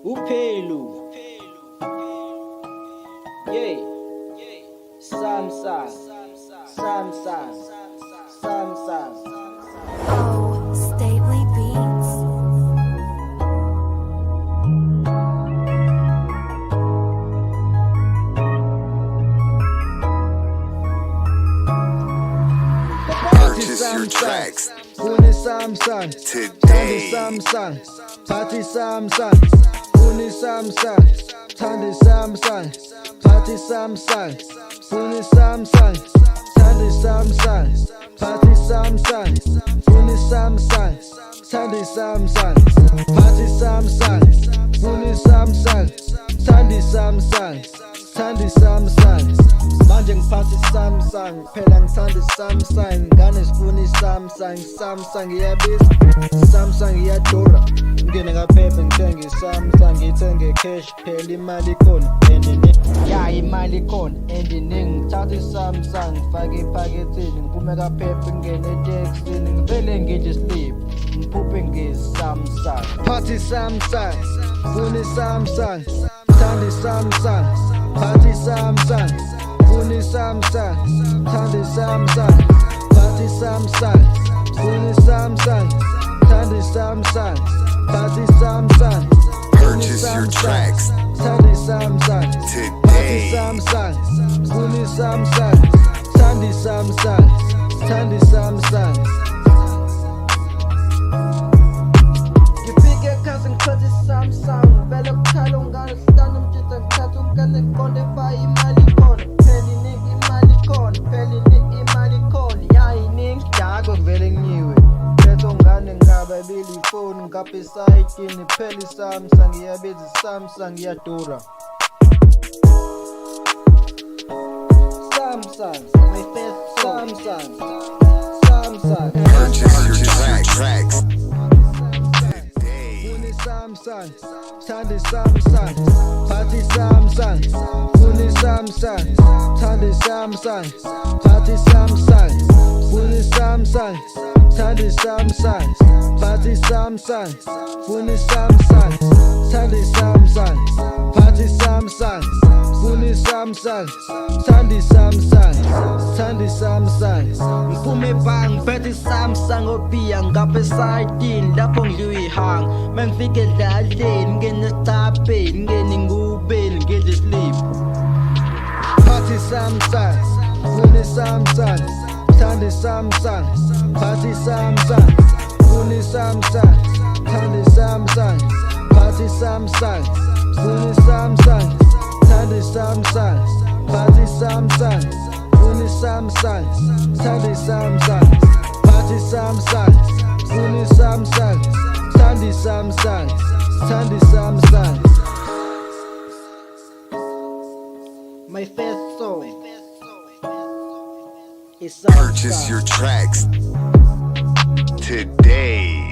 Uphelu. Yeah. Samsung. Samsung. Samsung. Oh, Stately Beats. Purchase your tracks Uni Samsung today. Samsung Party Samsung Uni Samsung Tandy Samsung Party Samsung Uni Samsung Tandy Samsung Party Samsung Uni Samsung Tandy Samsung Party Samsung Uni Samsung Tandy Samsung Tandy Samsung Manje ngiphathi Samsung phela ngithanda Samsung ngane sifuna Samsung Samsung iyabiza Samsung iyadura ngene ngaphephe ngithenge Samsung ngithenge cash phela imali ikhona imali ikhona eningi ngithatha Samsung ngifake ephaketheni ngiphume kaphephe ngene eTaxini ngivele ngije sleep ngiphuphe nge-Samsung phathi Samsung funi Samsung thandi Samsung phathi Samsung Uni Samsung, Tandy Samsung, Party Samsung, Uni Samsung, Tandy Samsung, Party Samsung, Purchase your tracks Tandy Samsung, Party today. Samsung, Uni Samsung, Tandy Samsung, Tandy Samsung. Ngifike ekhaya ngiphethe Samsung, vele bukhalo ngasitanda umtshitha ngithatha umkane ngiqonde fa imali ikhona. Vele ngiwe phetho ngane ngaba ibili ifoni ngapha esayitini phela iSamsung iyabiza iSamsung iyadura Samsung my first Samsung Samsung Purchase your tracks today. Uni Samsung Tandy Samsung Party Samsung Uni Samsung Tandy Samsung Party Samsung Uni Samsung Tandy Samsung Party Samsung Uni Samsung Tandy Samsung Party Samsung Uni Samsung Tandy Samsung Tandy Samsung ngiphume bang phethe Samsung obiya ngapha esayitini lapho ngidliwa ihang mangifike edlaleni ngene esitapeni ngene ngubeni ngeje sleep Party Samsung Uni Samsung Tandy Samsung Party Samsung Uni Samsung Tandy Samsung Party Samsung Uni Samsung Tandy Samsung Party Samsung Uni Samsung Tandy Samsung Party Samsung Uni Samsung Tandy Samsung Tandy Samsung My first song is Samsung. Purchase your tracks today.